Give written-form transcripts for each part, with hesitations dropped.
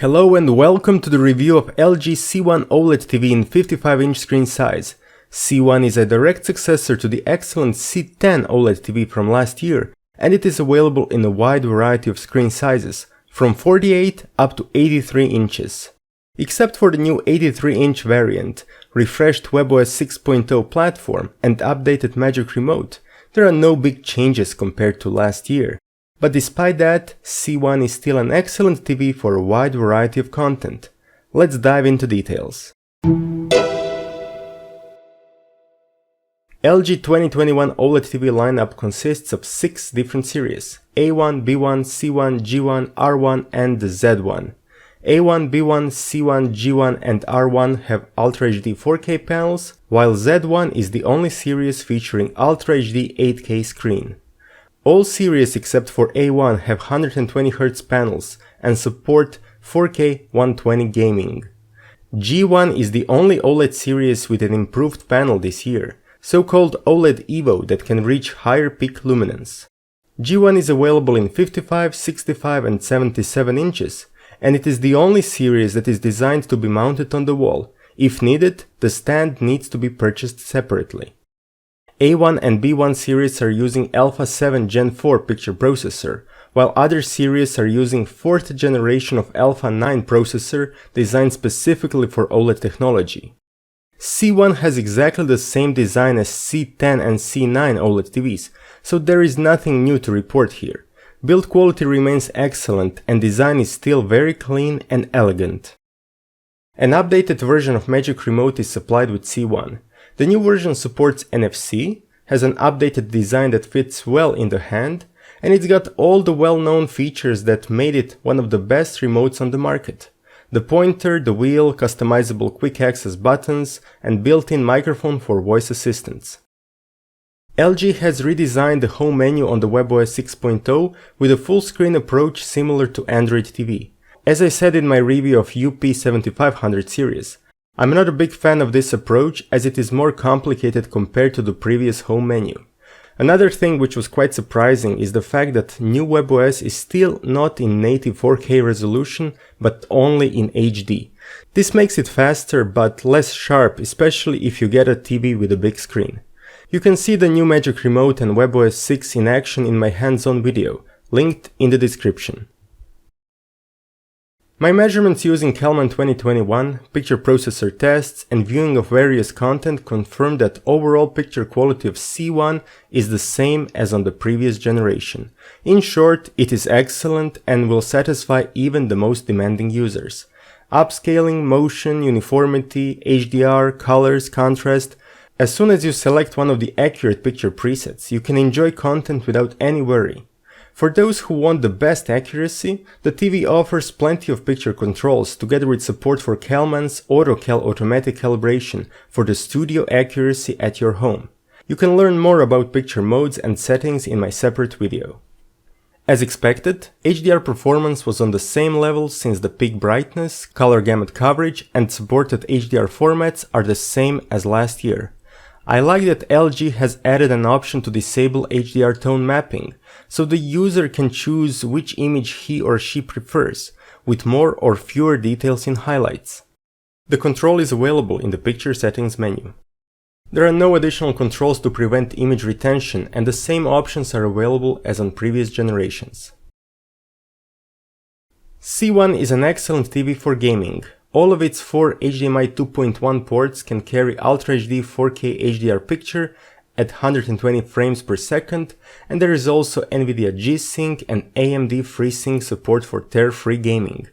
Hello and welcome to the review of LG C1 OLED TV in 55-inch screen size. C1 is a direct successor to the excellent C10 OLED TV from last year, and it is available in a wide variety of screen sizes, from 48 up to 83 inches. Except for the new 83-inch variant, refreshed webOS 6.0 platform and updated Magic Remote, there are no big changes compared to last year. But despite that, C1 is still an excellent TV for a wide variety of content. Let's dive into details. LG 2021 OLED TV lineup consists of 6 different series: A1, B1, C1, G1, R1 and the Z1. A1, B1, C1, G1 and R1 have Ultra HD 4K panels, while Z1 is the only series featuring Ultra HD 8K screen. All series except for A1 have 120Hz panels and support 4K 120 gaming. G1 is the only OLED series with an improved panel this year, so-called OLED Evo, that can reach higher peak luminance. G1 is available in 55, 65 and 77 inches, and it is the only series that is designed to be mounted on the wall. If needed, the stand needs to be purchased separately. A1 and B1 series are using Alpha 7 Gen 4 picture processor, while other series are using 4th generation of Alpha 9 processor designed specifically for OLED technology. C1 has exactly the same design as C10 and C9 OLED TVs, so there is nothing new to report here. Build quality remains excellent and design is still very clean and elegant. An updated version of Magic Remote is supplied with C1. The new version supports NFC, has an updated design that fits well in the hand, and it's got all the well-known features that made it one of the best remotes on the market. The pointer, the wheel, customizable quick access buttons, and built-in microphone for voice assistants. LG has redesigned the home menu on the webOS 6.0 with a full-screen approach similar to Android TV. As I said in my review of UP7500 series, I'm not a big fan of this approach as it is more complicated compared to the previous home menu. Another thing which was quite surprising is the fact that new webOS is still not in native 4K resolution but only in HD. This makes it faster but less sharp, especially if you get a TV with a big screen. You can see the new Magic Remote and webOS 6 in action in my hands-on video, linked in the description. My measurements using Calibration 2021, picture processor tests, and viewing of various content confirm that overall picture quality of C1 is the same as on the previous generation. In short, it is excellent and will satisfy even the most demanding users. Upscaling, motion, uniformity, HDR, colors, contrast. As soon as you select one of the accurate picture presets, you can enjoy content without any worry. For those who want the best accuracy, the TV offers plenty of picture controls together with support for Calman's AutoCal automatic calibration for the studio accuracy at your home. You can learn more about picture modes and settings in my separate video. As expected, HDR performance was on the same level since the peak brightness, color gamut coverage and supported HDR formats are the same as last year. I like that LG has added an option to disable HDR tone mapping, so the user can choose which image he or she prefers, with more or fewer details in highlights. The control is available in the picture settings menu. There are no additional controls to prevent image retention, and the same options are available as on previous generations. C1 is an excellent TV for gaming. All of its 4 HDMI 2.1 ports can carry Ultra HD 4K HDR picture at 120 frames per second, and there is also NVIDIA G-Sync and AMD FreeSync support for tear-free gaming.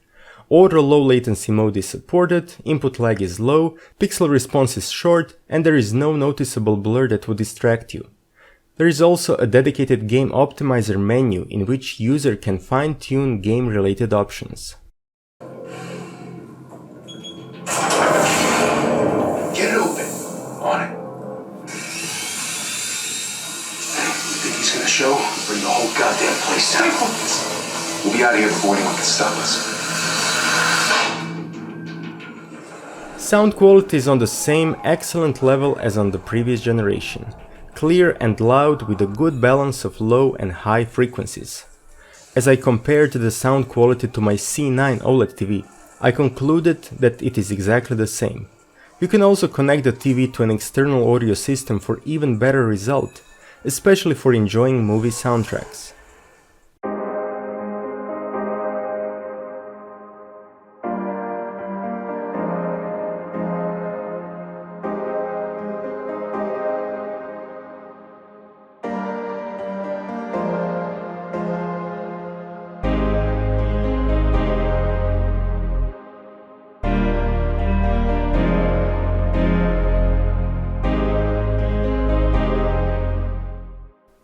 Auto low latency mode is supported, input lag is low, pixel response is short, and there is no noticeable blur that would distract you. There is also a dedicated game optimizer menu in which user can fine-tune game-related options. Get it open. On it. Think he's gonna show? Bring the whole goddamn place down. We'll be out of here before anyone can stop us. Sound quality is on the same excellent level as on the previous generation. Clear and loud with a good balance of low and high frequencies. As I compared the sound quality to my C9 OLED TV, I concluded that it is exactly the same. You can also connect the TV to an external audio system for even better result, especially for enjoying movie soundtracks.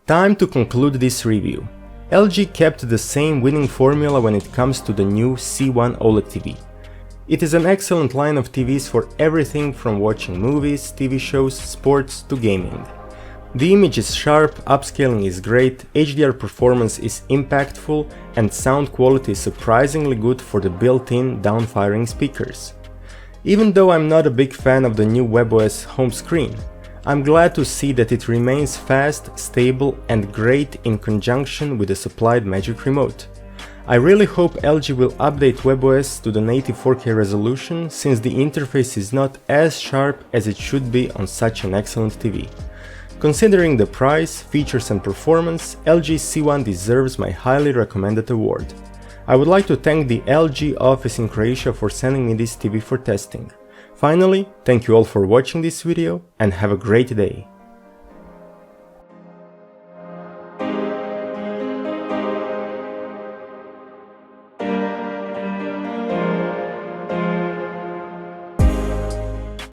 Time to conclude this review. LG kept the same winning formula when it comes to the new C1 OLED TV. It is an excellent line of TVs for everything from watching movies, TV shows, sports to gaming. The image is sharp, upscaling is great, HDR performance is impactful, and sound quality is surprisingly good for the built-in down-firing speakers. Even though I'm not a big fan of the new webOS home screen, I'm glad to see that it remains fast, stable, and great in conjunction with the supplied Magic Remote. I really hope LG will update webOS to the native 4K resolution, since the interface is not as sharp as it should be on such an excellent TV. Considering the price, features and performance, LG C1 deserves my highly recommended award. I would like to thank the LG office in Croatia for sending me this TV for testing. Finally, thank you all for watching this video and have a great day.